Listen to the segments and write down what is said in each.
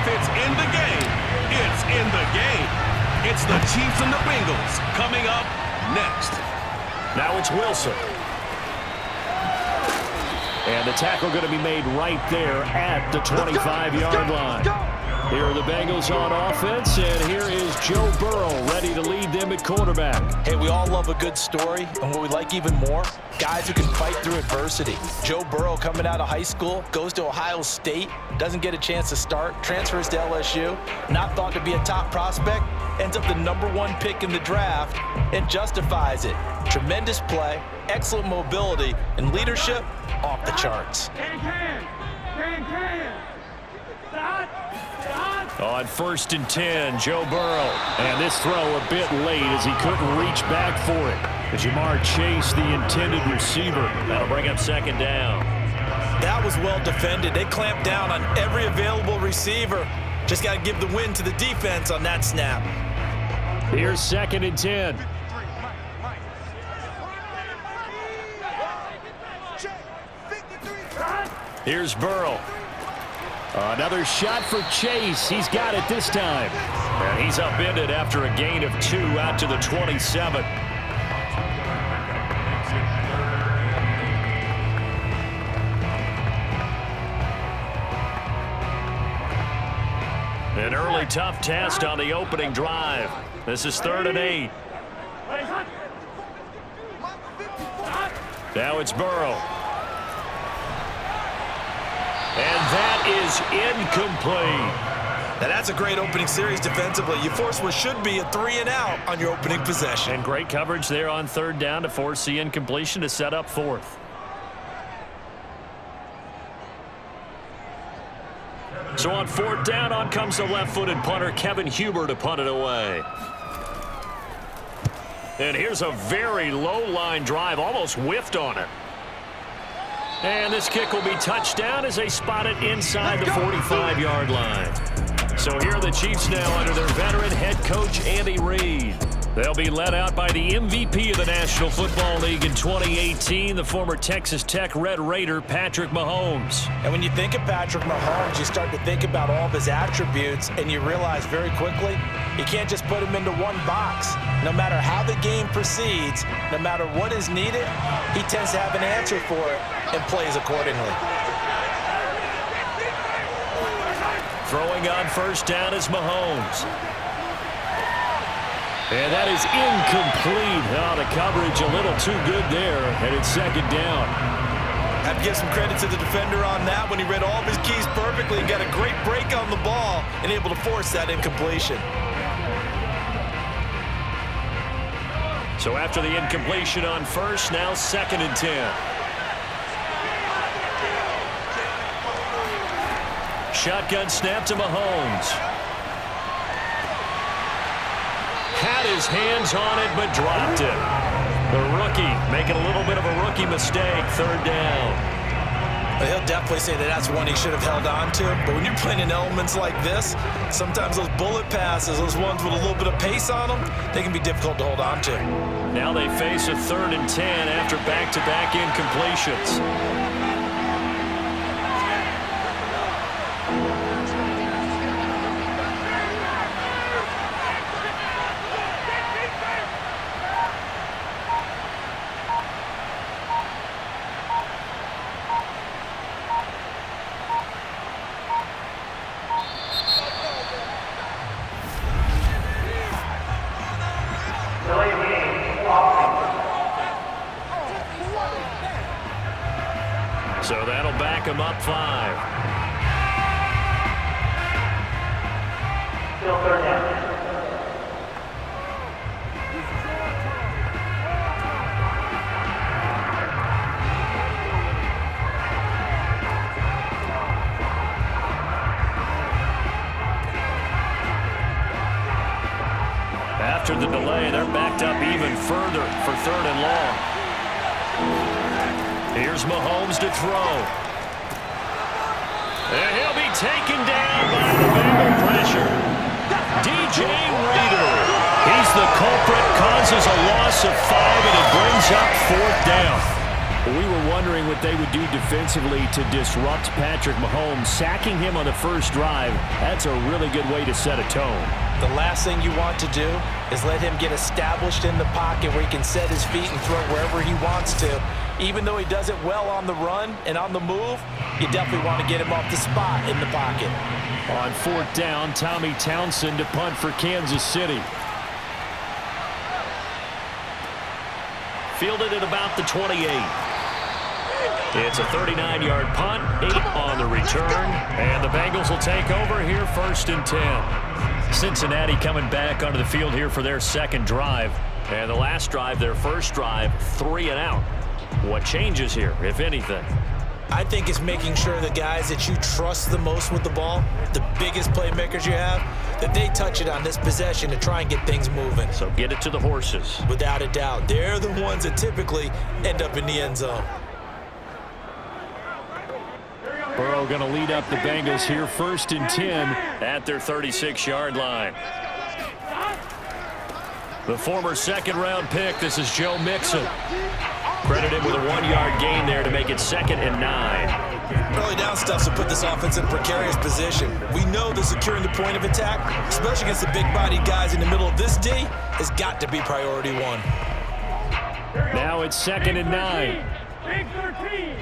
If it's in the game, it's in the game. It's the Chiefs and the Bengals coming up next. Now it's Wilson. And the tackle going to be made right there at the 25-yard line. Here are the Bengals on offense, and here is Joe Burrow ready to lead them at quarterback. Hey, we all love a good story, and what we like even more, guys who can fight through adversity. Joe Burrow coming out of high school, goes to Ohio State, doesn't get a chance to start, transfers to LSU, not thought to be a top prospect, ends up the #1 pick in the draft, and justifies it. Tremendous play, excellent mobility, and leadership off the charts. On 1st and 10, Joe Burrow. And this throw a bit late as he couldn't reach back for it. But Jamar Chase, the intended receiver. That'll bring up 2nd down. That was well defended. They clamped down on every available receiver. Just got to give the win to the defense on that snap. Here's 2nd and 10. Here's Burrow. Another shot for Chase. He's got it this time. And he's upended after a gain of 2 out to the 27. An early tough test on the opening drive. This is 3rd and 8. Now it's Burrow. And that is incomplete. Now that's a great opening series defensively. You force what should be a 3-and-out on your opening possession. And great coverage there on 3rd down to force the incompletion to set up 4th. So on 4th down, on comes the left-footed punter, Kevin Huber, to punt it away. And here's a very low-line drive, almost whiffed on it. And this kick will be touchdown as they spot it inside the 45-yard line. So here are the Chiefs now under their veteran head coach, Andy Reid. They'll be led out by the MVP of the National Football League in 2018, the former Texas Tech Red Raider, Patrick Mahomes. And when you think of Patrick Mahomes, you start to think about all of his attributes, and you realize very quickly, you can't just put him into one box. No matter how the game proceeds, no matter what is needed, he tends to have an answer for it and plays accordingly. Throwing on 1st down is Mahomes. And that is incomplete. Oh, the coverage a little too good there, and it's 2nd down. I have to give some credit to the defender on that when he read all of his keys perfectly and got a great break on the ball and able to force that incompletion. So after the incompletion on 1st, now 2nd and 10. Shotgun snap to Mahomes. Had his hands on it, but dropped it. The rookie making a little bit of a rookie mistake, 3rd down. But he'll definitely say that that's one he should have held on to. But when you're playing in elements like this, sometimes those bullet passes, those ones with a little bit of pace on them, they can be difficult to hold on to. Now they face a 3rd and 10 after back-to-back incompletions. So that'll back him up 5. Still 3rd down. After the delay, they're backed up even further for 3rd and long. Here's Mahomes to throw. And he'll be taken down by the Bengal pressure. DJ Reader. He's the culprit, causes a loss of 5, and it brings up 4th down. We were wondering what they would do defensively to disrupt Patrick Mahomes. Sacking him on the first drive, that's a really good way to set a tone. The last thing you want to do is let him get established in the pocket where he can set his feet and throw wherever he wants to. Even though he does it well on the run and on the move, you definitely want to get him off the spot in the pocket. On fourth down, Tommy Townsend to punt for Kansas City. Fielded at about the 28. It's a 39-yard punt, 8 on the return, and the Bengals will take over here 1st and 10. Cincinnati coming back onto the field here for their second drive. And the last drive, their first drive, 3 and out. What changes here, if anything? I think it's making sure the guys that you trust the most with the ball, the biggest playmakers you have, that they touch it on this possession to try and get things moving. So get it to the horses. Without a doubt. They're the ones that typically end up in the end zone. Burrow going to lead up the Bengals here 1st and 10 at their 36-yard line. The former second-round pick, this is Joe Mixon. Credited with a 1-yard gain there to make it 2nd and 9. Early down stuff to put this offense in a precarious position. We know that securing the point of attack, especially against the big-bodied guys in the middle of this D, has got to be priority 1. Now it's 2nd and 9. Big 13.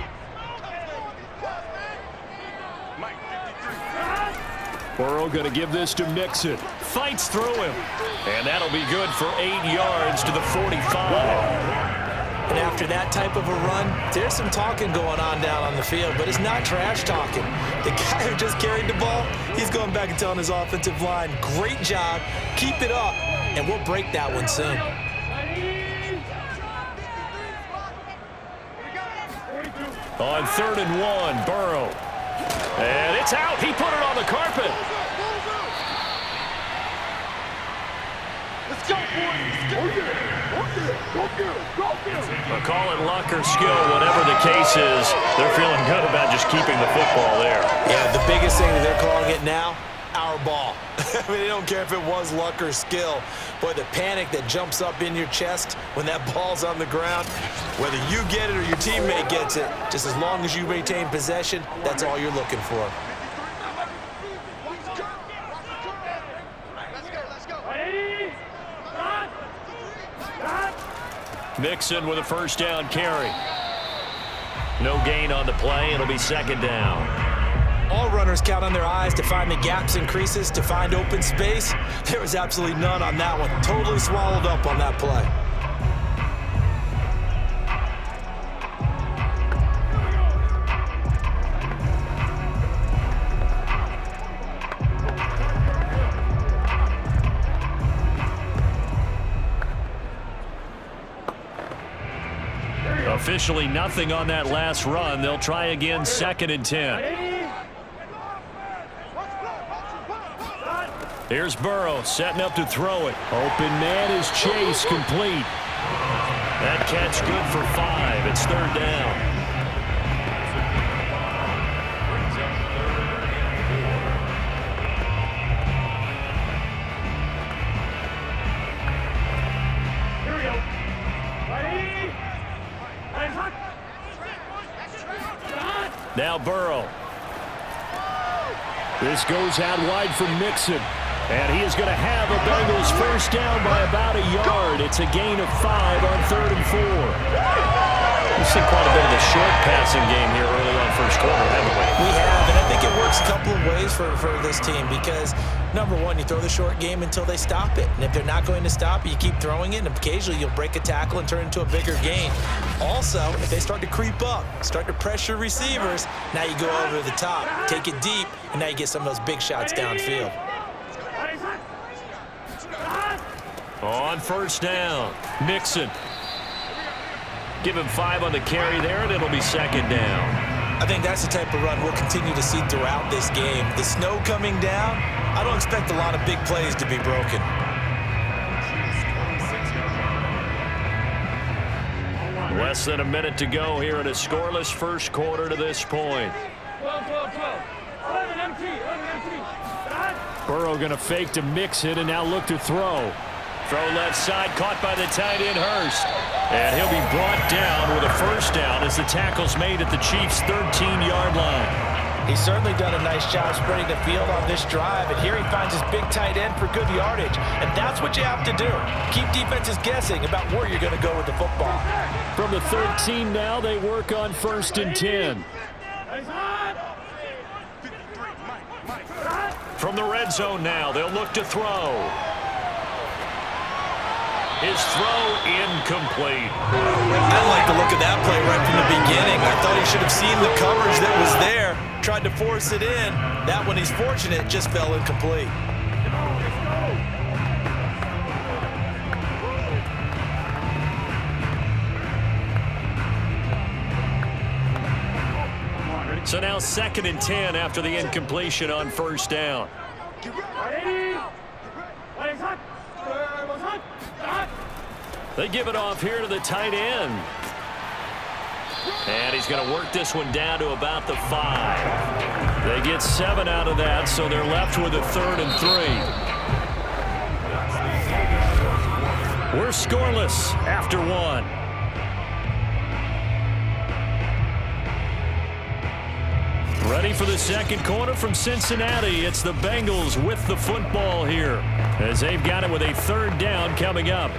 Burrow going to give this to Mixon. Fights through him. And that'll be good for 8 yards to the 45. And after that type of a run, there's some talking going on down on the field, but it's not trash talking. The guy who just carried the ball, he's going back and telling his offensive line, great job, keep it up, and we'll break that one soon. On 3rd and 1, Burrow. And it's out. He put it on the carpet. Let's go, boys. Call it luck or skill, whatever the case is. They're feeling good about just keeping the football there. Yeah, the biggest thing that they're calling it now, our ball. I mean, they don't care if it was luck or skill. Boy, the panic that jumps up in your chest when that ball's on the ground, whether you get it or your teammate gets it, just as long as you maintain possession, that's all you're looking for. Mixon with a first down carry. No gain on the play. It'll be 2nd down. All runners count on their eyes to find the gaps and creases, to find open space. There was absolutely none on that one. Totally swallowed up on that play. Officially nothing on that last run. They'll try again 2nd and 10. Here's Burrow setting up to throw it. Open man is Chase, complete. That catch good for 5. It's 3rd down. Now Burrow. This goes out wide for Mixon. And he is going to have a Bengals first down by about a yard. It's a gain of 5 on 3rd and 4. We've seen quite a bit of the short passing game here early on first quarter, haven't we? We have, and I think it works a couple of ways for this team because, number one, you throw the short game until they stop it. And if they're not going to stop it, you keep throwing it, and occasionally you'll break a tackle and turn it into a bigger gain. Also, if they start to creep up, start to pressure receivers, now you go over the top, take it deep, and now you get some of those big shots downfield. On first down, Mixon. Give him 5 on the carry there, and it'll be 2nd down. I think that's the type of run we'll continue to see throughout this game. The snow coming down, I don't expect a lot of big plays to be broken. Less than a minute to go here in a scoreless first quarter to this point. 12, 12, 12. 11 empty. Burrow going to fake to Mixon and now look to throw. Throw left side, caught by the tight end, Hurst. And he'll be brought down with a first down as the tackle's made at the Chiefs' 13-yard line. He's certainly done a nice job spreading the field on this drive, and here he finds his big tight end for good yardage. And that's what you have to do. Keep defenses guessing about where you're going to go with the football. From the 13 now, they work on 1st and 10. From the red zone now, they'll look to throw. His throw incomplete. I like the look of that play right from the beginning. I thought he should have seen the coverage that was there, tried to force it in. That one, he's fortunate, just fell incomplete. So now 2nd and 10 after the incompletion on 1st down. They give it off here to the tight end. And he's going to work this one down to about the 5. They get 7 out of that, so they're left with a 3rd and 3. We're scoreless after 1. Ready for the second quarter from Cincinnati. It's the Bengals with the football here as they've got it with a 3rd down coming up.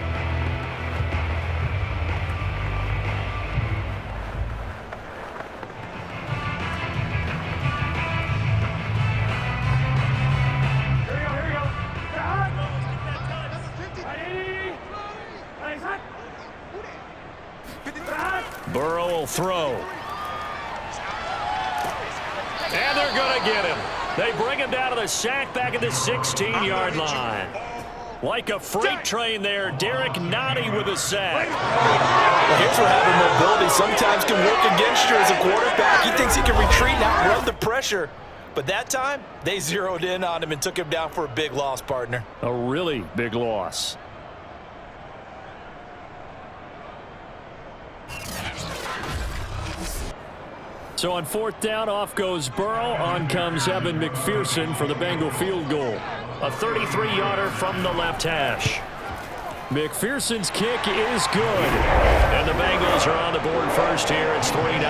Burrow will throw. And they're going to get him. They bring him down to the sack back at the 16-yard line. Like a freight train there, Derek Nottie with a sack. Well, here's where having mobility sometimes can work against you as a quarterback. He thinks he can retreat and outrun the pressure. But that time, they zeroed in on him and took him down for a big loss, partner. A really big loss. So on 4th down, off goes Burrow. On comes Evan McPherson for the Bengal field goal. A 33-yarder from the left hash. McPherson's kick is good. And the Bengals are on the board first here. It's 3-0.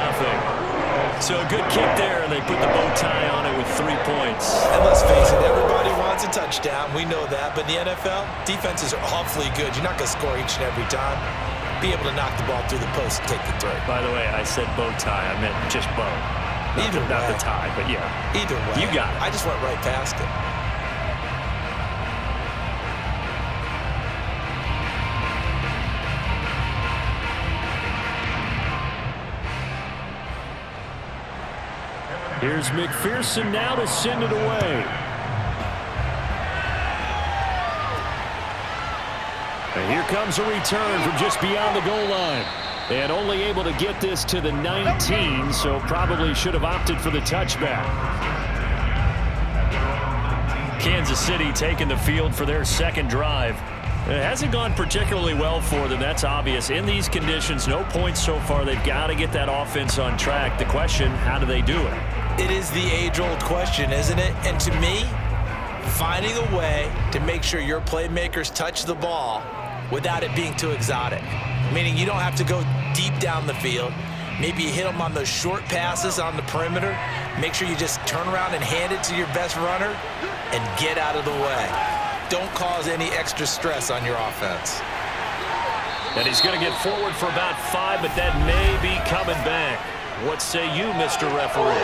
So a good kick there, and they put the bow tie on it with 3 points. And let's face it, everybody wants a touchdown. We know that. But in the NFL, defenses are awfully good. You're not going to score each and every time. Be able to knock the ball through the post and take the throw. By the way, I said bow tie. I meant just bow. Not the tie, but yeah. Either way. You got it. I just went right past it. Here's McPherson now to send it away. And here comes a return from just beyond the goal line. And only able to get this to the 19, so probably should have opted for the touchback. Kansas City taking the field for their second drive. It hasn't gone particularly well for them, that's obvious. In these conditions, no points so far. They've got to get that offense on track. The question, how do they do it? It is the age-old question, isn't it? And to me, finding a way to make sure your playmakers touch the ball without it being too exotic. Meaning you don't have to go deep down the field. Maybe you hit them on those short passes on the perimeter. Make sure you just turn around and hand it to your best runner and get out of the way. Don't cause any extra stress on your offense. And he's going to get forward for about 5, but that may be coming back. What say you, Mr. Referee?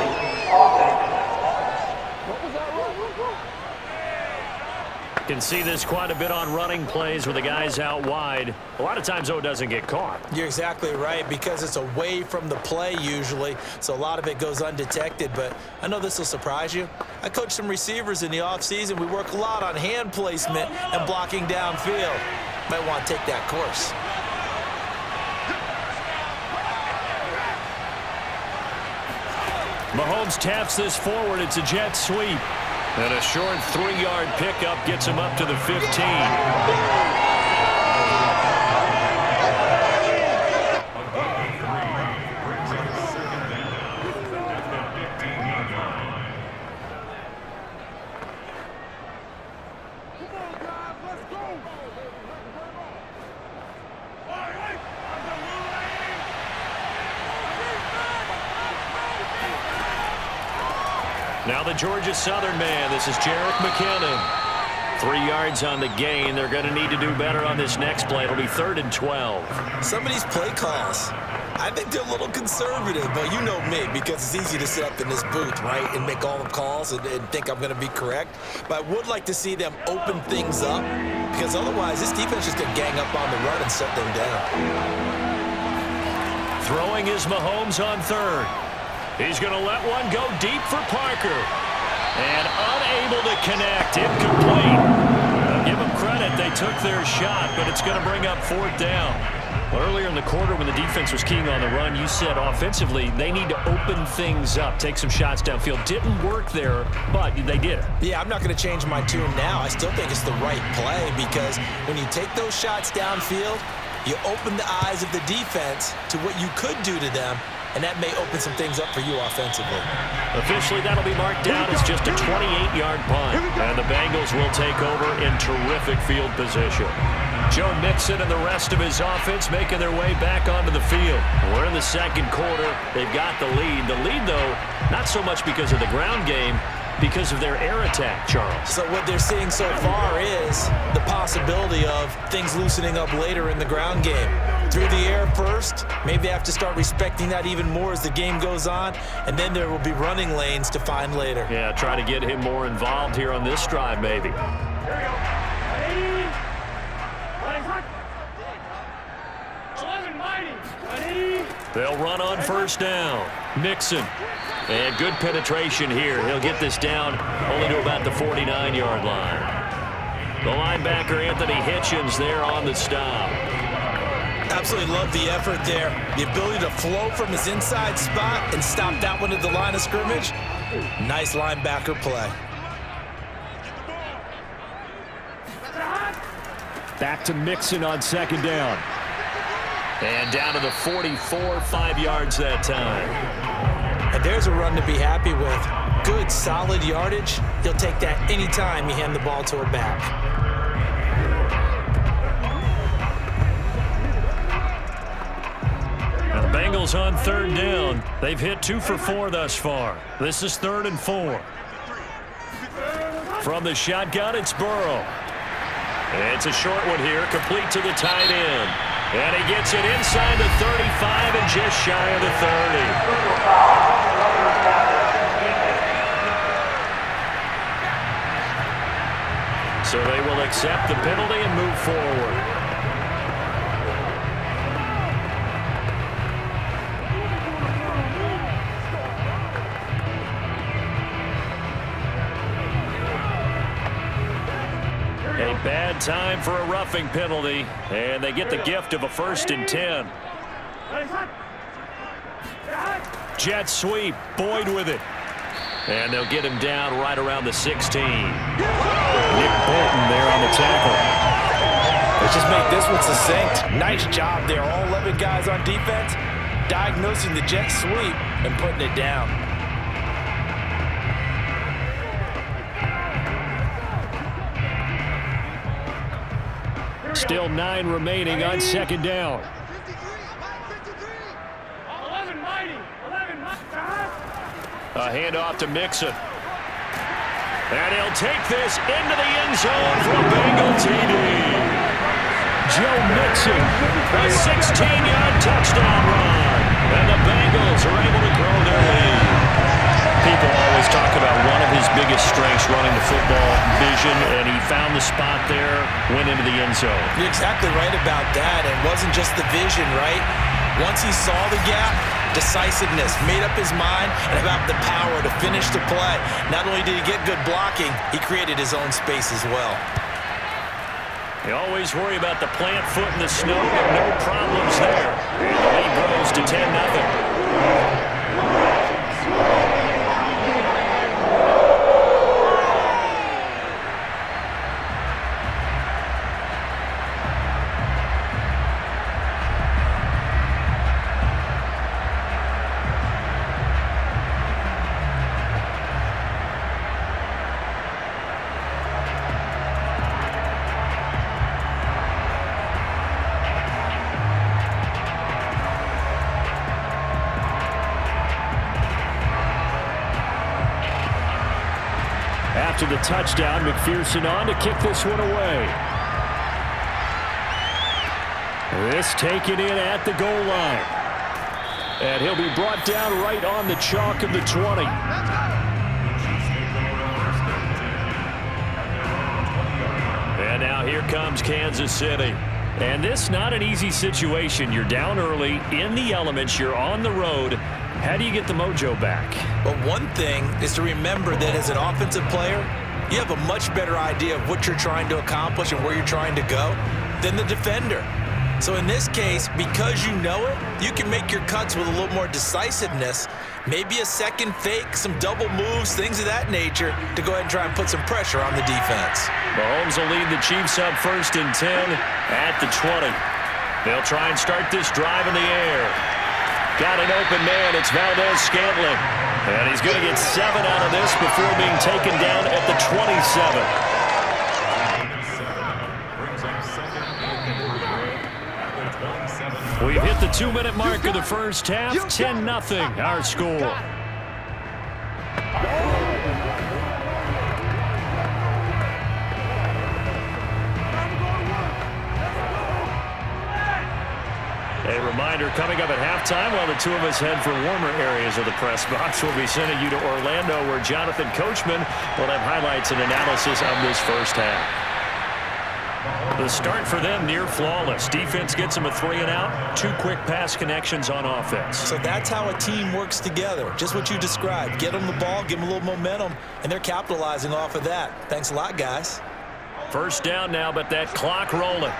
Can see this quite a bit on running plays with the guys out wide. A lot of times, though, it doesn't get caught. You're exactly right, because it's away from the play usually, so a lot of it goes undetected. But I know this will surprise you. I coach some receivers in the offseason. We work a lot on hand placement and blocking downfield. Might want to take that course. Mahomes taps this forward. It's a jet sweep. And a short 3-yard pickup gets him up to the 15. Now the Georgia Southern man. This is Jarek McKinnon. 3 yards on the gain. They're going to need to do better on this next play. It'll be 3rd and 12. Some of these play calls, I think they're a little conservative, but you know me, because it's easy to sit up in this booth, right, and make all the calls and think I'm going to be correct. But I would like to see them open things up, because otherwise this defense is going to gang up on the run and shut them down. Throwing is Mahomes on 3rd. He's going to let one go deep for Parker. And unable to connect. Incomplete. I'll give them credit. They took their shot, but it's going to bring up 4th down. Earlier in the quarter when the defense was keying on the run, you said offensively they need to open things up, take some shots downfield. Didn't work there, but they did it. Yeah, I'm not going to change my tune now. I still think it's the right play because when you take those shots downfield, you open the eyes of the defense to what you could do to them, and that may open some things up for you offensively. Officially, that'll be marked down as just a 28-yard punt. And the Bengals will take over in terrific field position. Joe Mixon and the rest of his offense making their way back onto the field. We're in the second quarter. They've got the lead. The lead, though, not so much because of the ground game, because of their air attack, Charles. So what they're seeing so far is the possibility of things loosening up later in the ground game. Through the air first, maybe they have to start respecting that even more as the game goes on, and then there will be running lanes to find later. Yeah, try to get him more involved here on this drive, maybe. Here we go. Ready? Ready, hot. 11 mighty. Ready? They'll run on 1st down. Mixon. And good penetration here. He'll get this down only to about the 49-yard line. The linebacker, Anthony Hitchens, there on the stop. Absolutely love the effort there. The ability to flow from his inside spot and stop that one at the line of scrimmage. Nice linebacker play. Back to Mixon on 2nd down. And down to the 44, 5 yards that time. And there's a run to be happy with. Good, solid yardage. He'll take that anytime you hand the ball to a back. Now the Bengals on 3rd down. They've hit 2 for 4 thus far. This is 3rd and 4. From the shotgun, it's Burrow. It's a short one here, complete to the tight end. And he gets it inside the 35 and just shy of the 30. So they will accept the penalty and move forward. A bad time for a roughing penalty, and they get the gift of a 1st and 10. Jet sweep, Boyd with it. And they'll get him down right around the 16. Nick Bolton there on the tackle. Let's just make this one succinct. Nice job there. All 11 guys on defense diagnosing the jet sweep and putting it down. Still 9 remaining on 2nd down. 11 mighty. 11 mighty. A handoff to Mixon. And he'll take this into the end zone for a Bengal TD. Joe Mixon, a 16-yard touchdown run. And the Bengals are able to grow their lead. People always talk about one of his biggest strengths running the football, vision, and he found the spot there, went into the end zone. You're exactly right about that. It wasn't just the vision, right? Once he saw the gap, decisiveness, made up his mind, and about the power to finish the play. Not only did he get good blocking, he created his own space as well. You always worry about the plant foot in the snow, but no problems there. And the lead grows to 10-0. After the touchdown, McPherson on to kick this one away. This taken in at the goal line. And he'll be brought down right on the chalk of the 20. And now here comes Kansas City. And this not an easy situation. You're down early, in the elements, you're on the road. How do you get the mojo back? Well, one thing is to remember that as an offensive player, you have a much better idea of what you're trying to accomplish and where you're trying to go than the defender. So in this case, because you know it, you can make your cuts with a little more decisiveness, maybe a second fake, some double moves, things of that nature, to go ahead and try and put some pressure on the defense. Mahomes will lead the Chiefs up 1st and 10 at the 20. They'll try and start this drive in the air. Got an open man. It's Valdez-Scantling. And he's going to get 7 out of this before being taken down at the 27. We've hit the 2-minute mark of the first half. 10-0 our score. A reminder, coming up at halftime, while the two of us head for warmer areas of the press box, we'll be sending you to Orlando, where Jonathan Coachman will have highlights and analysis of this first half. The start for them near flawless. Defense gets them a 3-and-out, 2 quick pass connections on offense. So that's how a team works together. Just what you described. Get them the ball, give them a little momentum, and they're capitalizing off of that. Thanks a lot, guys. First down now, but that clock rolling.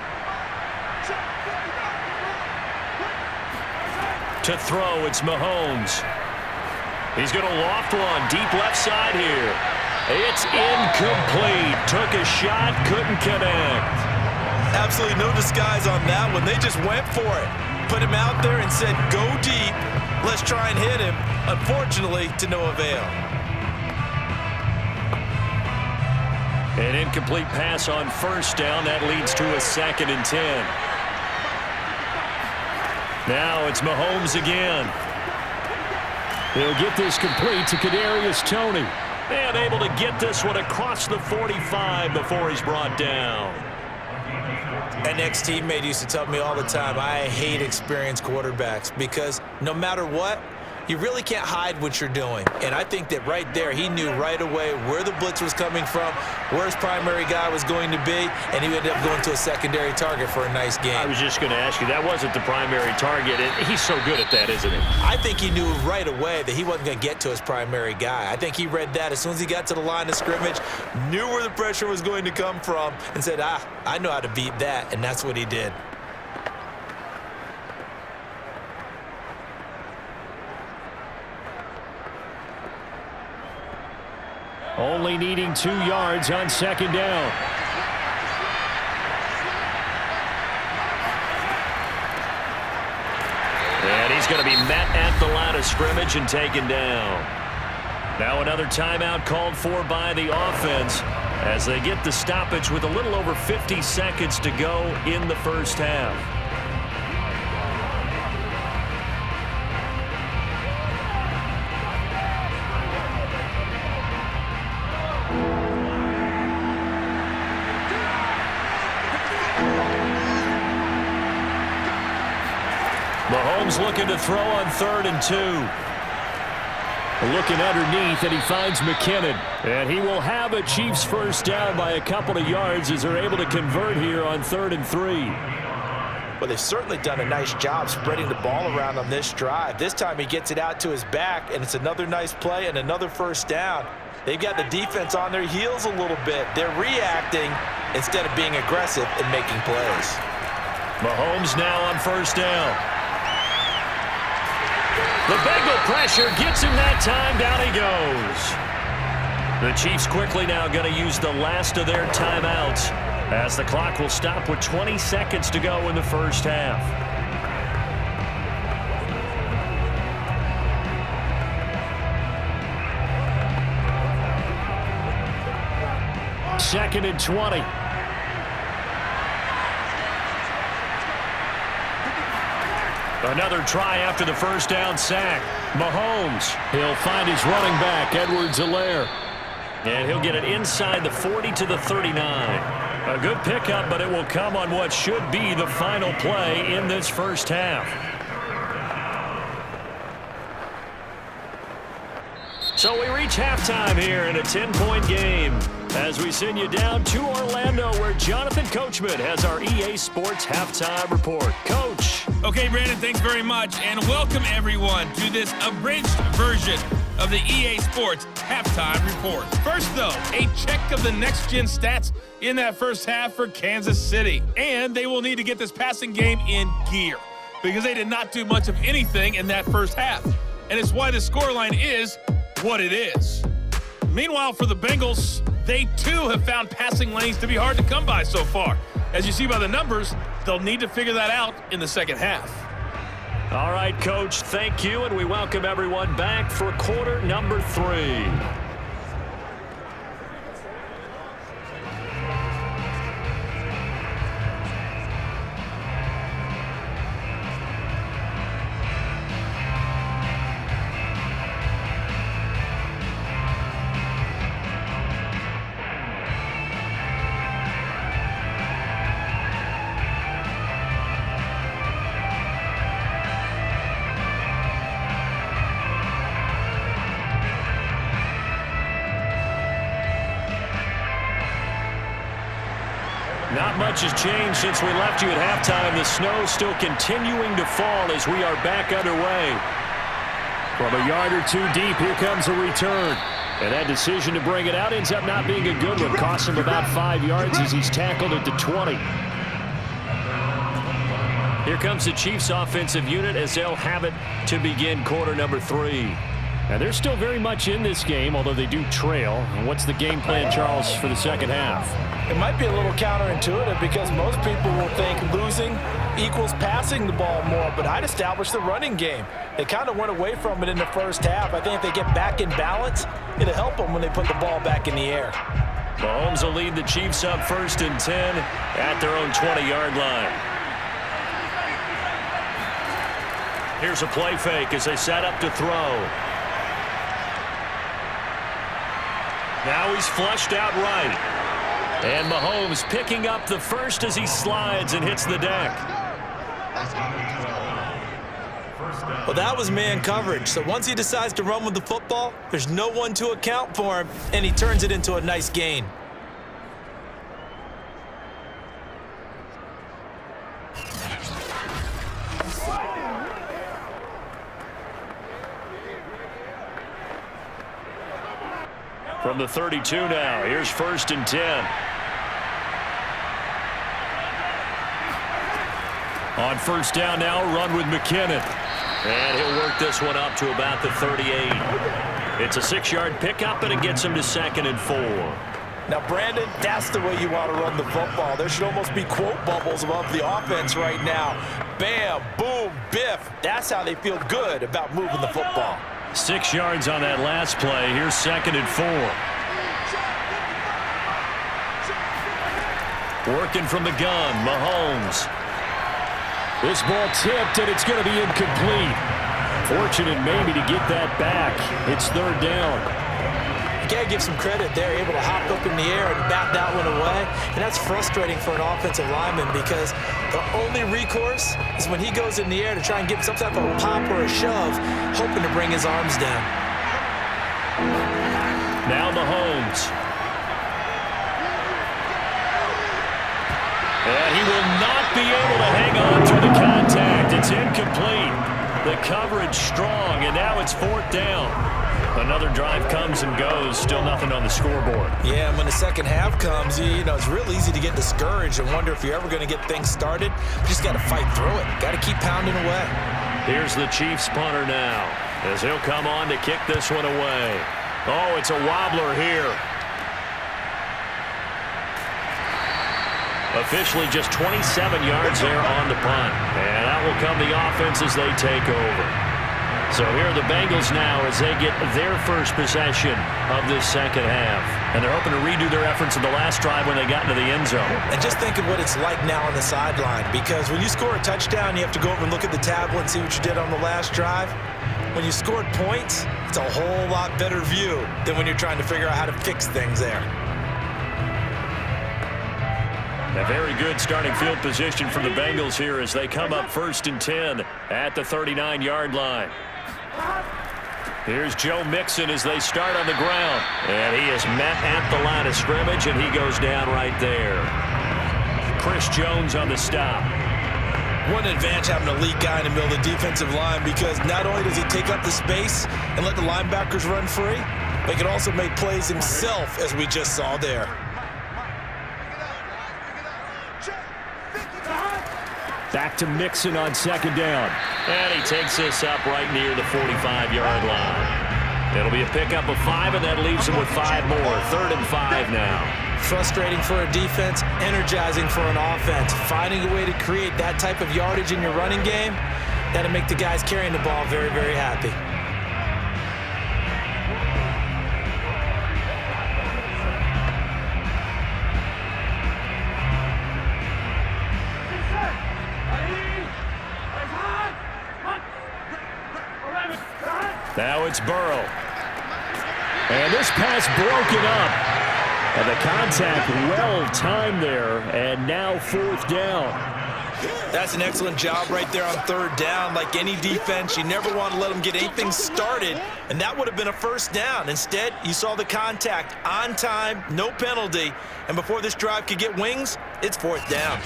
To throw, it's Mahomes. He's going to loft one deep left side here. It's incomplete. Took a shot, couldn't connect. Absolutely no disguise on that one. They just went for it. Put him out there and said, go deep. Let's try and hit him. Unfortunately, to no avail. An incomplete pass on first down. That leads to a 2nd and 10. Now it's Mahomes again. He'll get this complete to Kadarius Toney. And able to get this one across the 45 before he's brought down. An ex-teammate used to tell me all the time, I hate experienced quarterbacks because no matter what, you really can't hide what you're doing. And I think that right there, he knew right away where the blitz was coming from, where his primary guy was going to be, and he ended up going to a secondary target for a nice game. I was just going to ask you, that wasn't the primary target. He's so good at that, isn't he? I think he knew right away that he wasn't going to get to his primary guy. I think he read that as soon as he got to the line of scrimmage, knew where the pressure was going to come from, and said, I know how to beat that, and that's what he did. Only needing 2 yards on 2nd down. And he's going to be met at the line of scrimmage and taken down. Now another timeout called for by the offense as they get the stoppage with a little over 50 seconds to go in the first half. Mahomes looking to throw on 3rd and 2. Looking underneath, and he finds McKinnon. And he will have a Chiefs first down by a couple of yards as they're able to convert here on 3rd and 3. Well, they've certainly done a nice job spreading the ball around on this drive. This time he gets it out to his back, and it's another nice play and another first down. They've got the defense on their heels a little bit. They're reacting instead of being aggressive and making plays. Mahomes now on first down. The Bengal pressure gets him that time. Down he goes. The Chiefs quickly now going to use the last of their timeouts as the clock will stop with 20 seconds to go in the first half. Second and 20. Another try after the first down sack. Mahomes, he'll find his running back, Edwards-Helaire. And he'll get it inside the 40 to the 39. A good pickup, but it will come on what should be the final play in this first half. So we reach halftime here in a 10-point game as we send you down to Orlando, where Jonathan Coachman has our EA Sports halftime report. Coach. Okay, Brandon, thanks very much, and welcome everyone to this abridged version of the EA Sports halftime report. First, though, a check of the next-gen stats in that first half for Kansas City, and they will need to get this passing game in gear because they did not do much of anything in that first half, and it's why the scoreline is what it is. Meanwhile, for the Bengals, they too have found passing lanes to be hard to come by so far. As you see by the numbers, they'll need to figure that out in the second half. All right, Coach, thank you, and we welcome everyone back for quarter number 3. Not much has changed since we left you at halftime. The snow still continuing to fall as we are back underway. From a yard or two deep, here comes a return. And that decision to bring it out ends up not being a good one. Costs him about 5 yards as he's tackled at the 20. Here comes the Chiefs offensive unit as they'll have it to begin quarter number 3. And they're still very much in this game, although they do trail. And what's the game plan, Charles, for the second half? It might be a little counterintuitive because most people will think losing equals passing the ball more, but I'd establish the running game. They kind of went away from it in the first half. I think if they get back in balance, it'll help them when they put the ball back in the air. Mahomes will lead the Chiefs up 1st and 10 at their own 20-yard line. Here's a play fake as they set up to throw. Now he's flushed out right. And Mahomes picking up the first as he slides and hits the deck. Well, that was man coverage. So once he decides to run with the football, there's no one to account for him, and he turns it into a nice gain. From the 32 now, here's 1st and 10. On 1st down now, run with McKinnon. And he'll work this one up to about the 38. It's a 6-yard pickup, and it gets him to 2nd and 4. Now, Brandon, that's the way you want to run the football. There should almost be quote bubbles above the offense right now. Bam, boom, biff. That's how they feel good about moving the football. 6 yards on that last play. Here's 2nd and 4. Working from the gun, Mahomes. This ball tipped, and it's going to be incomplete. Fortunate maybe to get that back. It's 3rd down. You got to give some credit. They're able to hop up in the air and bat that one away. And that's frustrating for an offensive lineman because the only recourse is when he goes in the air to try and get some type of a pop or a shove, hoping to bring his arms down. Now Mahomes. And he will not be able to hang on through the contact. It's incomplete. The coverage strong, and now it's 4th down. Another drive comes and goes. Still nothing on the scoreboard. Yeah, and when the second half comes, you know, it's real easy to get discouraged and wonder if you're ever going to get things started. You just got to fight through it. Got to keep pounding away. Here's the Chiefs punter now as he'll come on to kick this one away. Oh, it's a wobbler here. Officially just 27 yards there on the punt. And out will come the offense as they take over. So here are the Bengals now as they get their first possession of this second half. And they're hoping to redo their efforts in the last drive when they got into the end zone. And just think of what it's like now on the sideline, because when you score a touchdown, you have to go over and look at the tablet and see what you did on the last drive. when you scored points, it's a whole lot better view than when you're trying to figure out how to fix things there. A very good starting field position for the Bengals here as they come up 1st and 10 at the 39-yard line. Here's Joe Mixon as they start on the ground. And he is met at the line of scrimmage, and he goes down right there. Chris Jones on the stop. What an advantage having a lead guy in the middle of the defensive line, because not only does he take up the space and let the linebackers run free, but he can also make plays himself, as we just saw there. Back to Mixon on 2nd down. And he takes this up right near the 45-yard line. It'll be a pickup of 5, and that leaves him with 5 more. 3rd and 5 now. Frustrating for a defense, energizing for an offense. Finding a way to create that type of yardage in your running game, that'll make the guys carrying the ball very, very happy. Now it's Burrow. And this pass broken up. And the contact well timed there. And now 4th down. That's an excellent job right there on 3rd down. Like any defense, you never want to let them get anything started. And that would have been a 1st down. Instead, you saw the contact on time, no penalty. And before this drive could get wings, it's 4th down.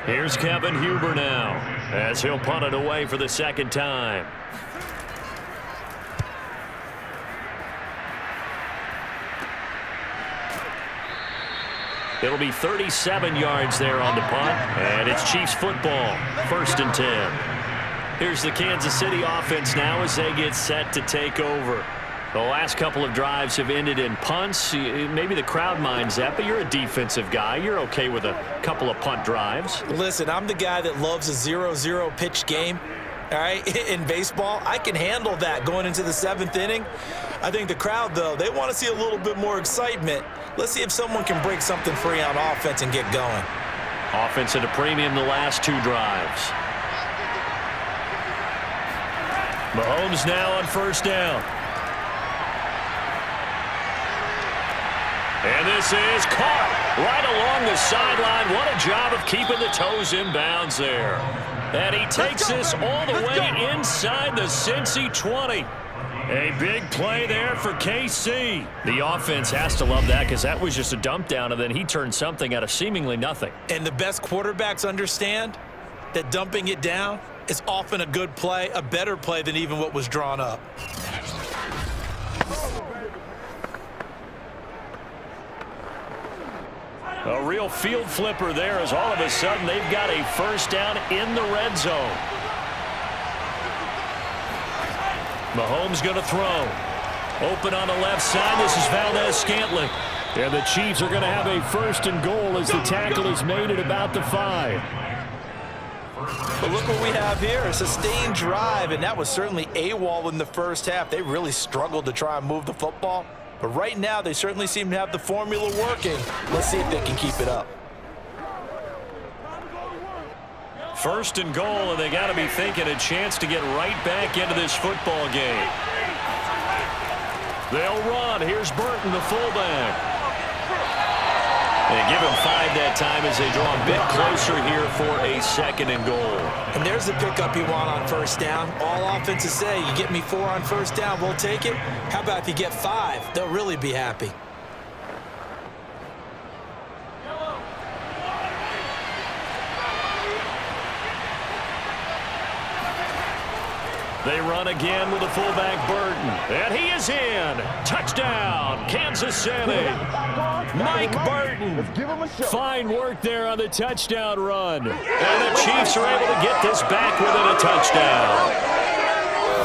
Here's Kevin Huber now as he'll punt it away for the 2nd time. It'll be 37 yards there on the punt, and it's Chiefs football, 1st and 10. Here's the Kansas City offense now as they get set to take over. The last couple of drives have ended in punts. Maybe the crowd minds that, but you're a defensive guy. You're okay with a couple of punt drives. Listen, I'm the guy that loves a 0-0 pitch game. All right, in baseball, I can handle that going into the 7th inning. I think the crowd, though, they want to see a little bit more excitement. Let's see if someone can break something free on offense and get going. Offense at a premium the last 2 drives. Mahomes now on 1st down. And this is caught right along the sideline. What a job of keeping the toes in bounds there. And he takes this all the way inside the Cincy 20. A big play there for KC. The offense has to love that because that was just a dump down, and then he turned something out of seemingly nothing. And the best quarterbacks understand that dumping it down is often a good play, a better play than even what was drawn up. A real field flipper there as all of a sudden they've got a 1st down in the red zone. Mahomes going to throw. Open on the left side. This is Valdez-Scantling. And the Chiefs are going to have a 1st and goal as the tackle is made at about the 5. But look what we have here, a sustained drive, and that was certainly AWOL in the 1st half. They really struggled to try and move the football. But right now, they certainly seem to have the formula working. Let's see if they can keep it up. 1st and goal, and they got to be thinking a chance to get right back into this football game. They'll run. Here's Burton, the fullback. And give him 5 that time as they draw a bit closer here for a 2nd and goal. And there's the pickup you want on 1st down. All offenses say, you get me 4 on 1st down, we'll take it. How about if you get 5? They'll really be happy. They run again with the fullback Burton. And he is in. Touchdown, Kansas City. Mike Burton. Fine work there on the touchdown run. And the Chiefs are able to get this back within a touchdown.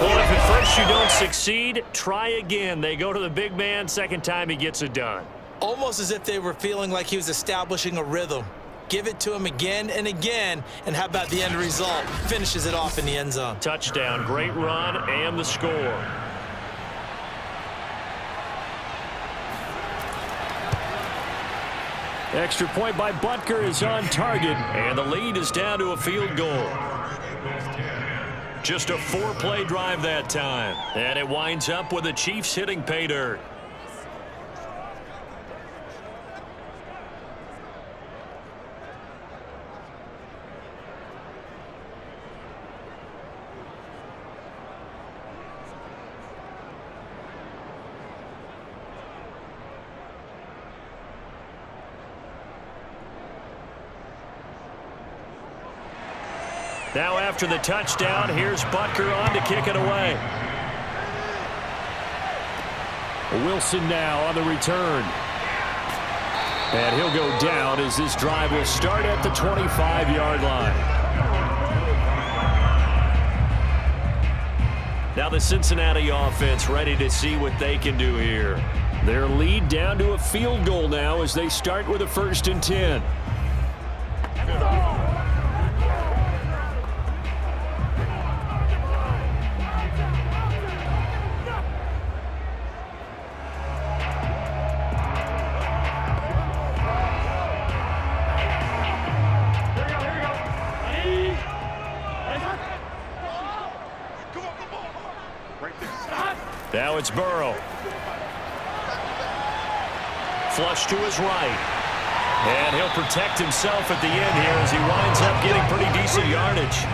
Well, if at first you don't succeed, try again. They go to the big man. 2nd time he gets it done. Almost as if they were feeling like he was establishing a rhythm. Give it to him again and again, and how about the end result? Finishes it off in the end zone. Touchdown, great run, and the score. Extra point by Butker is on target, and the lead is down to a field goal. Just a 4-play drive that time, and it winds up with the Chiefs hitting pay dirt. Now after the touchdown, here's Butker on to kick it away. Wilson now on the return. And he'll go down as this drive will start at the 25-yard line. Now the Cincinnati offense ready to see what they can do here. Their lead down to a field goal now as they start with a 1st and 10. Now it's Burrow. Flush to his right. And he'll protect himself at the end here as he winds up getting pretty decent yardage.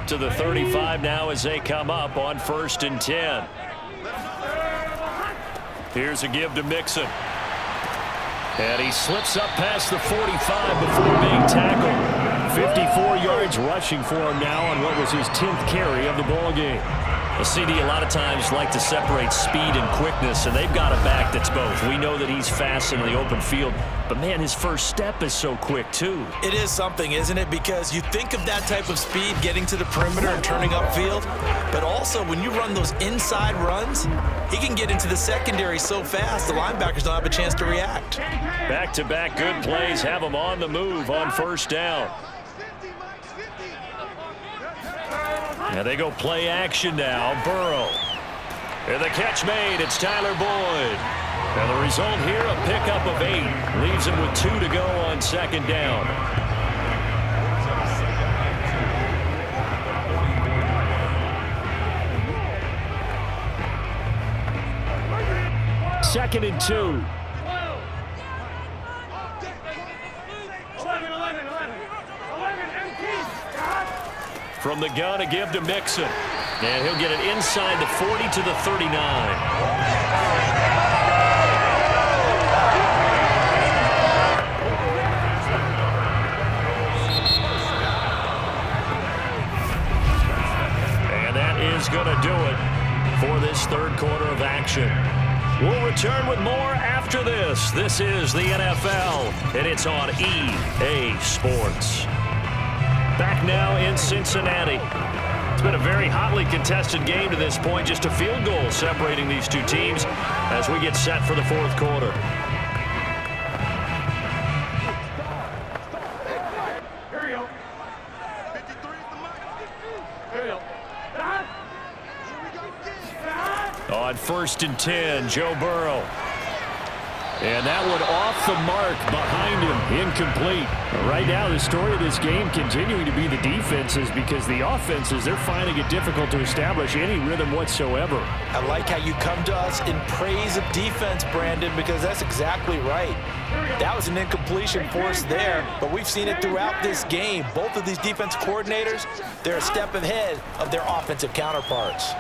To the 35 now as they come up on 1st and 10. Here's a give to Mixon. And he slips up past the 45 before being tackled. 54 yards rushing for him now on what was his 10th carry of the ball game. The CD a lot of times like to separate speed and quickness, and they've got a back that's both. We know that he's fast in the open field, but man, his first step is so quick too. It is something, isn't it? Because you think of that type of speed getting to the perimeter and turning upfield, but also when you run those inside runs, he can get into the secondary so fast the linebackers don't have a chance to react. Back-to-back good plays have him on the move on 1st down. And they go play action now. Burrow. And the catch made. It's Tyler Boyd. And the result here, a pickup of 8. Leaves him with 2 to go on 2nd down. Second and 2. From the gun, a give to Mixon. And he'll get it inside the 40 to the 39. And that is going to do it for this 3rd quarter of action. We'll return with more after this. This is the NFL, and it's on EA Sports. Back now in Cincinnati. It's been a very hotly contested game to this point. Just a field goal separating these two teams as we get set for the 4th quarter. Here we go. 53 Here we go. On 1st and 10, Joe Burrow. And that one off the mark behind him, incomplete. Right now, the story of this game continuing to be the defenses, because the offenses, they're finding it difficult to establish any rhythm whatsoever. I like how you come to us in praise of defense, Brandon, because that's exactly right. That was an incompletion forced there, but we've seen it throughout this game. Both of these defense coordinators, they're a step ahead of their offensive counterparts.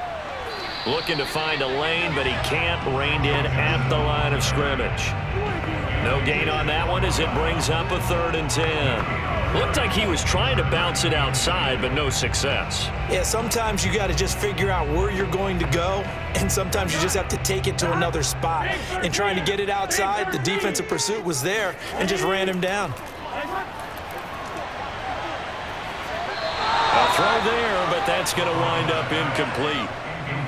Looking to find a lane, but he can't. Reined in at the line of scrimmage. No gain on that one as it brings up a 3rd and 10. Looked like he was trying to bounce it outside, but no success. Yeah, sometimes you got to just figure out where you're going to go, and sometimes you just have to take it to another spot. And trying to get it outside, the defensive pursuit was there and just ran him down. A throw there, but that's going to wind up incomplete.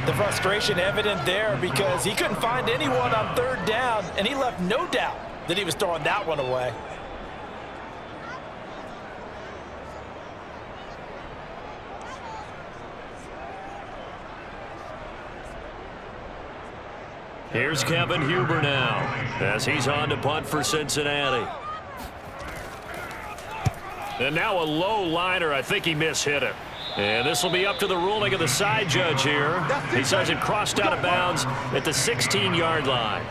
The frustration evident there because he couldn't find anyone on third down, and he left no doubt that he was throwing that one away. Here's Kevin Huber now as he's on to punt for Cincinnati. And now a low liner. I think he mishit it. And this will be up to the ruling of the side judge here. He says it crossed out of bounds at the 16-yard line.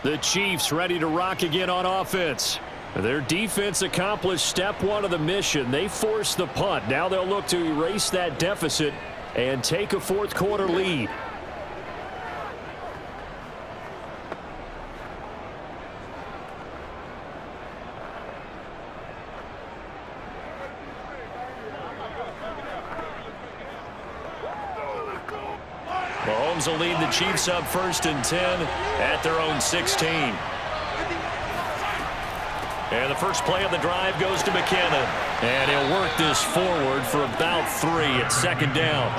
The Chiefs ready to rock again on offense. Their defense accomplished step one of the mission. They forced the punt. Now they'll look to erase that deficit and take a fourth quarter lead. Mahomes will lead the Chiefs up 1st and 10 at their own 16. And the first play of the drive goes to McKinnon. And he'll work this forward for about 3 at 2nd down.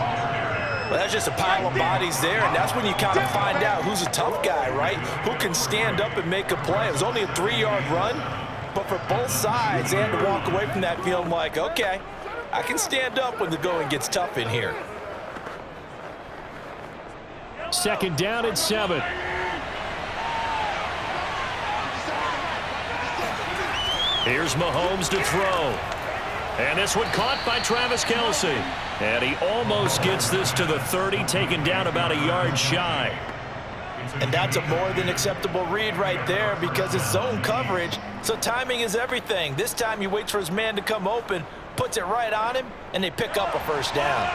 Well, that's just a pile of bodies there, and that's when you kind of find out who's a tough guy, right? Who can stand up and make a play. It was only a 3-yard run, but for both sides, they had to walk away from that feeling like, okay, I can stand up when the going gets tough in here. 2nd down and 7. Here's Mahomes to throw. And this one caught by Travis Kelce. And he almost gets this to the 30, taken down about a yard shy. And that's a more than acceptable read right there because it's zone coverage, so timing is everything. This time he waits for his man to come open, puts it right on him, and they pick up a 1st down.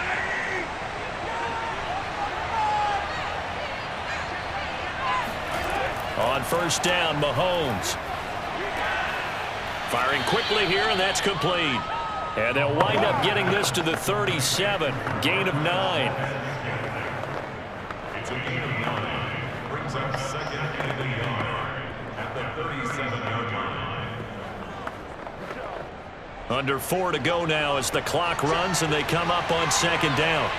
On 1st down, Mahomes. Firing quickly here, and that's complete. And they'll wind up getting this to the 37. Gain of 9. It's a gain of 9. Brings up 2nd and a yard at the 37-yard line. Under 4 to go now as the clock runs, and they come up on 2nd down.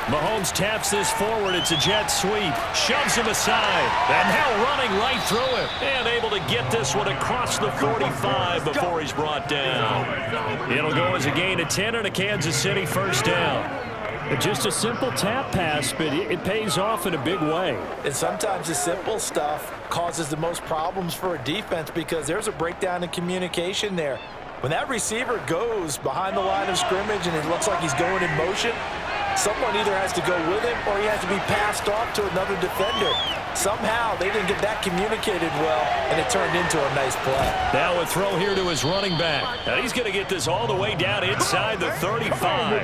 Mahomes taps this forward. It's a jet sweep. Shoves him aside. And now running right through him. And able to get this one across the 45 before he's brought down. It'll go as a gain of 10 and a Kansas City 1st down. Just a simple tap pass, but it pays off in a big way. And sometimes the simple stuff causes the most problems for a defense because there's a breakdown in communication there. When that receiver goes behind the line of scrimmage and it looks like he's going in motion, someone either has to go with him or he has to be passed off to another defender. Somehow they didn't get that communicated well, and it turned into a nice play. Now a throw here to his running back. And he's going to get this all the way down inside the 35.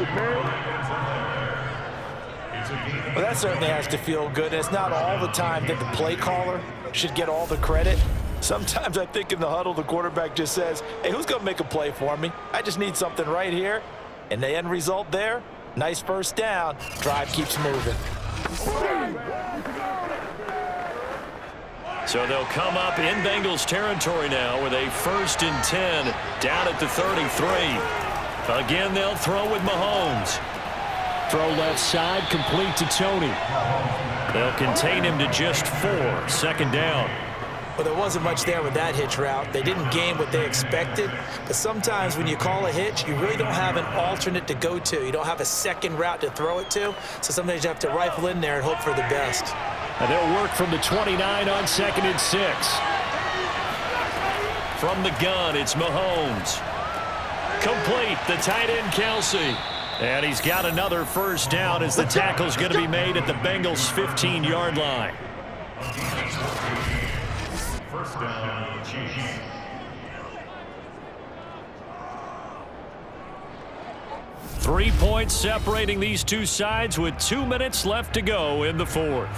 Well, that certainly has to feel good. And it's not all the time that the play caller should get all the credit. Sometimes I think in the huddle, the quarterback just says, hey, who's going to make a play for me? I just need something right here. And the end result there, nice 1st down. Drive keeps moving. So they'll come up in Bengals territory now with a 1st and 10 down at the 33. Again, they'll throw with Mahomes. Throw left side, complete to Tony. They'll contain him to just 4. 2nd down. Well, there wasn't much there with that hitch route. They didn't gain what they expected. But sometimes when you call a hitch, you really don't have an alternate to go to. You don't have a second route to throw it to. So sometimes you have to rifle in there and hope for the best. And they'll work from the 29 on 2nd and 6. From the gun, it's Mahomes. Complete, the tight end, Kelce. And he's got another 1st down as the tackle's going to be made at the Bengals' 15-yard line. 1st down, Chiefs. Three points separating these two sides with 2 minutes left to go in the 4th.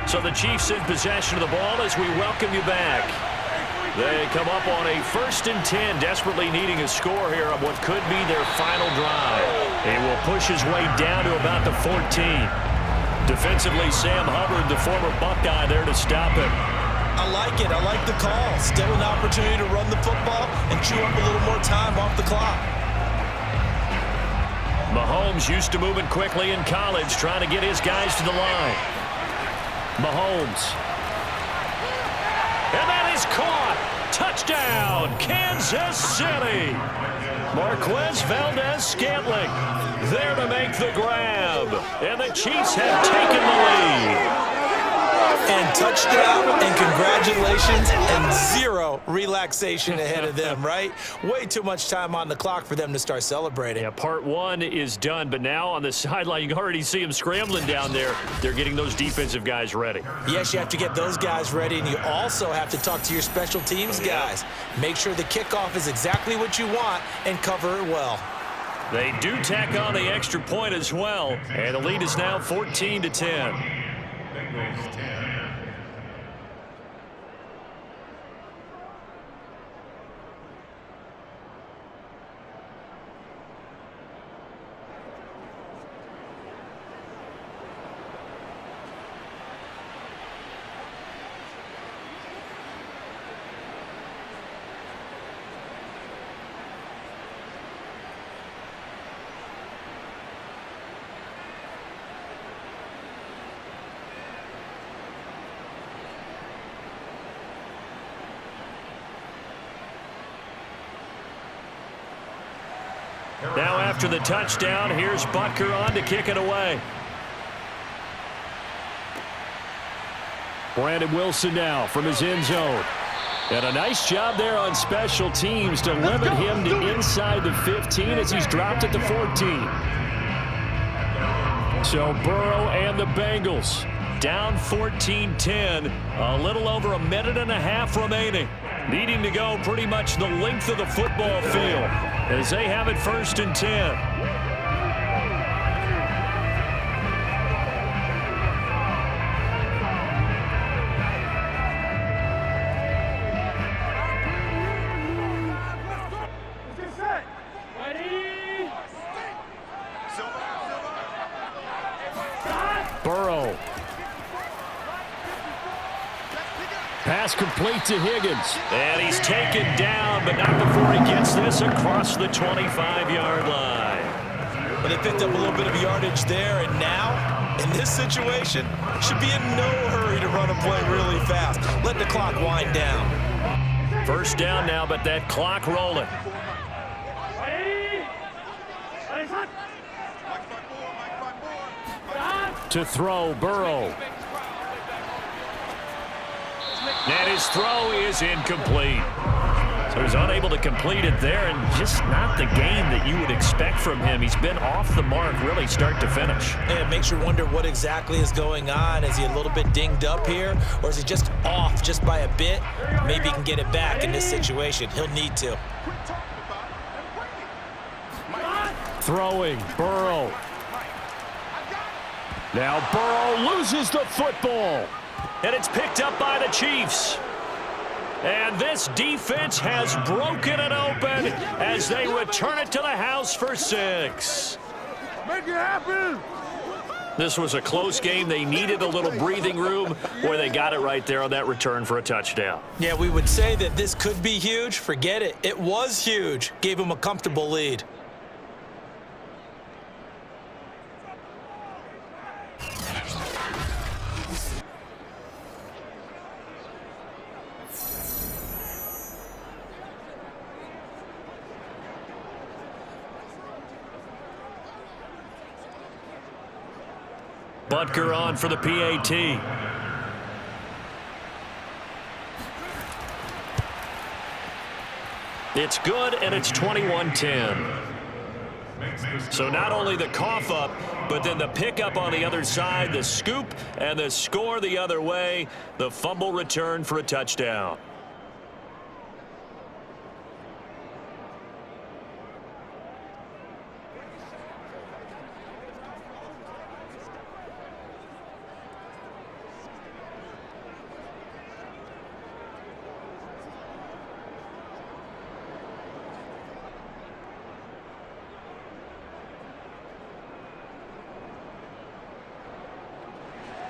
So the Chiefs in possession of the ball as we welcome you back. They come up on a 1st and 10, desperately needing a score here on what could be their final drive. He will push his way down to about the 14. Defensively, Sam Hubbard, the former Buckeye, there to stop him. I like it. I like the call. Still an opportunity to run the football and chew up a little more time off the clock. Mahomes used to moving quickly in college, trying to get his guys to the line. Mahomes. And that is caught. Touchdown, Kansas City. Marquez Valdez-Scantling there to make the grab. And the Chiefs have taken the lead. And touchdown, and congratulations, and zero relaxation ahead of them, right? Way too much time on the clock for them to start celebrating. Yeah, part one is done, but now on the sideline, you can already see them scrambling down there. They're getting those defensive guys ready. Yes, you have to get those guys ready, and you also have to talk to your special teams guys. Make sure the kickoff is exactly what you want and cover it well. They do tack on the extra point as well, and the lead is now 14-10. Bengals 10. Now after the touchdown, here's Butker on to kick it away. Brandon Wilson now from his end zone. And a nice job there on special teams to limit him to inside the 15 as he's dropped at the 14. So Burrow and the Bengals down 14-10, a little over a minute and a half remaining. Needing to go pretty much the length of the football field as they have it 1st and 10. Burrow. Pass complete to Higgins. And he's taken down, but not before he gets this across the 25-yard line. Well, they picked up a little bit of yardage there, and now, in this situation, should be in no hurry to run a play really fast. Let the clock wind down. 1st down now, but that clock rolling. To throw, Burrow. And his throw is incomplete. So he's unable to complete it there, and just not the game that you would expect from him. He's been off the mark really start to finish. And it makes you wonder what exactly is going on. Is he a little bit dinged up here, or is he just off just by a bit? Maybe he can get it back in this situation. He'll need to. Throwing, Burrow. Now Burrow loses the football. And it's picked up by the Chiefs. And this defense has broken it open as they return it to the house for 6. Make it happen. This was a close game. They needed a little breathing room, where they got it right there on that return for a touchdown. Yeah, we would say that this could be huge. Forget it. It was huge. Gave him a comfortable lead. Butker on for the PAT. It's good, and it's 21-10. So not only the cough up, but then the pickup on the other side, the scoop, and the score the other way, the fumble return for a touchdown.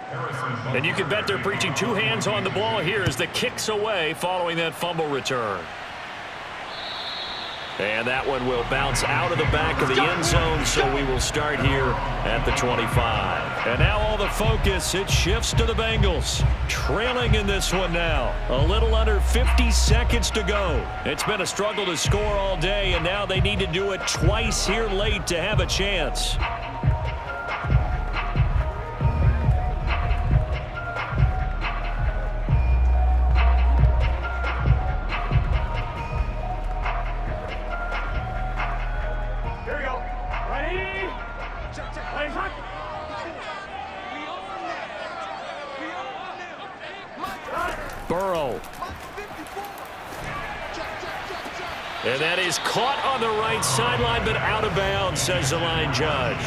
And you can bet they're preaching two hands on the ball here as the kick's away following that fumble return. And that one will bounce out of the back of the end zone, so we will start here at the 25. And now all the focus, it shifts to the Bengals. Trailing in this one now. A little under 50 seconds to go. It's been a struggle to score all day, and now they need to do it twice here late to have a chance. Burrow. And that is caught on the right sideline, but out of bounds, says the line judge.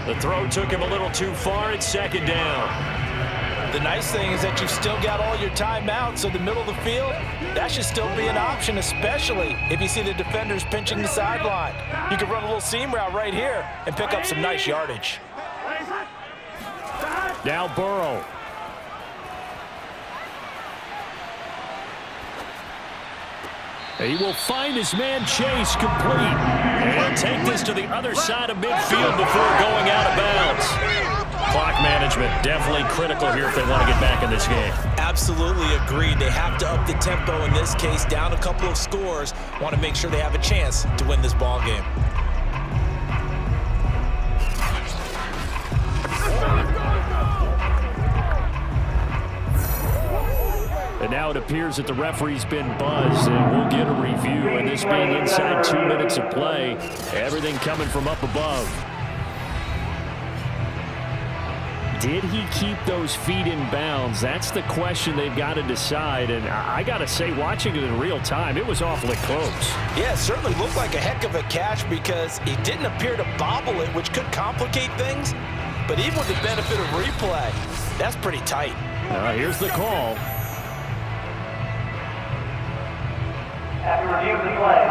The throw took him a little too far. It's second down. The nice thing is that you've still got all your timeouts, so the middle of the field, that should still be an option, especially if you see the defenders pinching the sideline. You can run a little seam route right here and pick up some nice yardage. Now Burrow. He will find his man Chase complete. And he'll take this to the other side of midfield before going out of bounds. Clock management definitely critical here if they want to get back in this game. Absolutely agreed. They have to up the tempo in this case, down a couple of scores. Want to make sure they have a chance to win this ball game. And now it appears that the referee's been buzzed, and we'll get a review. And this being inside 2 minutes of play, everything coming from up above. Did he keep those feet in bounds? That's the question they've got to decide. And I got to say, watching it in real time, it was awfully close. Yeah, it certainly looked like a heck of a catch because he didn't appear to bobble it, which could complicate things. But even with the benefit of replay, that's pretty tight. Here's the call. After reviewing the play,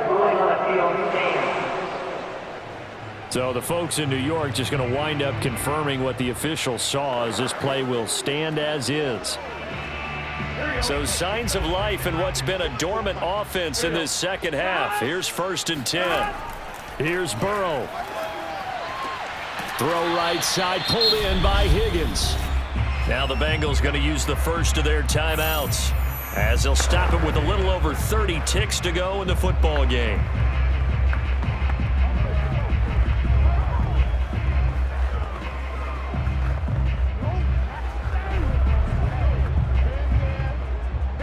ruling on the field stands. So the folks in New York just going to wind up confirming what the official saw as this play will stand as is. So signs of life in what's been a dormant offense in this second half. Here's 1st and 10. Here's Burrow. Throw right side, pulled in by Higgins. Now the Bengals going to use the first of their timeouts, as they'll stop it with a little over 30 ticks to go in the football game.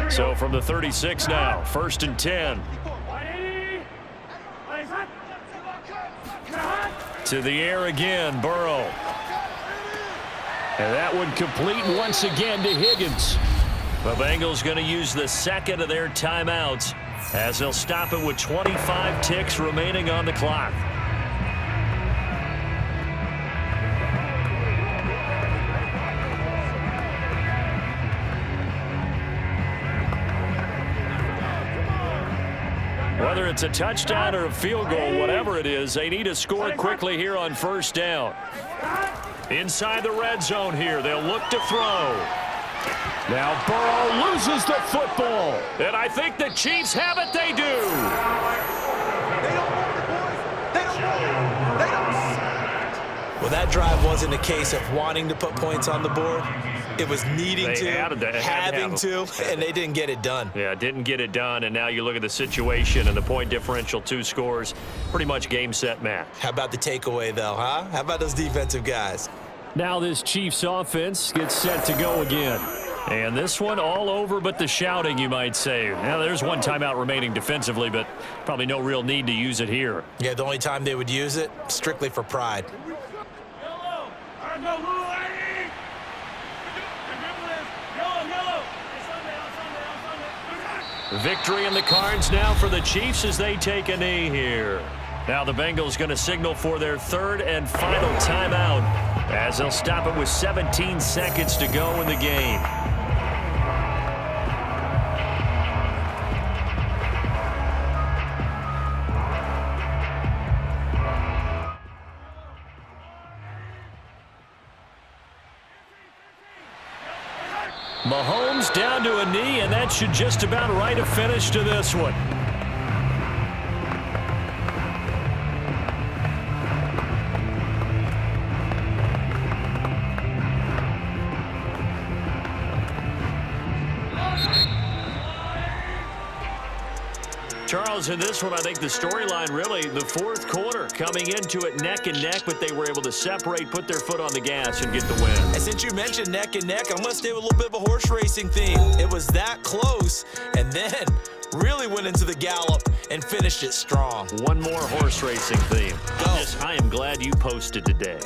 So from the 36 now, 1st and 10. To the air again, Burrow. And that one complete once again to Higgins. The Bengals going to use the second of their timeouts as they'll stop it with 25 ticks remaining on the clock. Whether it's a touchdown or a field goal, whatever it is, they need to score quickly here on 1st down. Inside the red zone here, they'll look to throw. Now Burrow loses the football. And I think the Chiefs have it. They do. Well, that drive wasn't a case of wanting to put points on the board. It was needing to, having to, and they didn't get it done. Yeah, didn't get it done, and now you look at the situation and the point differential, 2 scores, pretty much game, set, match. How about the takeaway, though, huh? How about those defensive guys? Now this Chiefs offense gets set to go again. And this one all over but the shouting, you might say. Now, there's one timeout remaining defensively, but probably no real need to use it here. Yeah, the only time they would use it, strictly for pride. Victory in the cards now for the Chiefs as they take a knee here. Now the Bengals going to signal for their 3rd and final timeout as they'll stop it with 17 seconds to go in the game. Mahomes down to a knee, and that should just about write a finish to this one. Charles, in this one, I think the storyline really, the fourth quarter, coming into it neck and neck, but they were able to separate, put their foot on the gas, and get the win. And since you mentioned neck and neck, I'm going to stay with a little bit of a horse racing theme. It was that close, and then really went into the gallop and finished it strong. One more horse racing theme. Go. I am glad you posted today.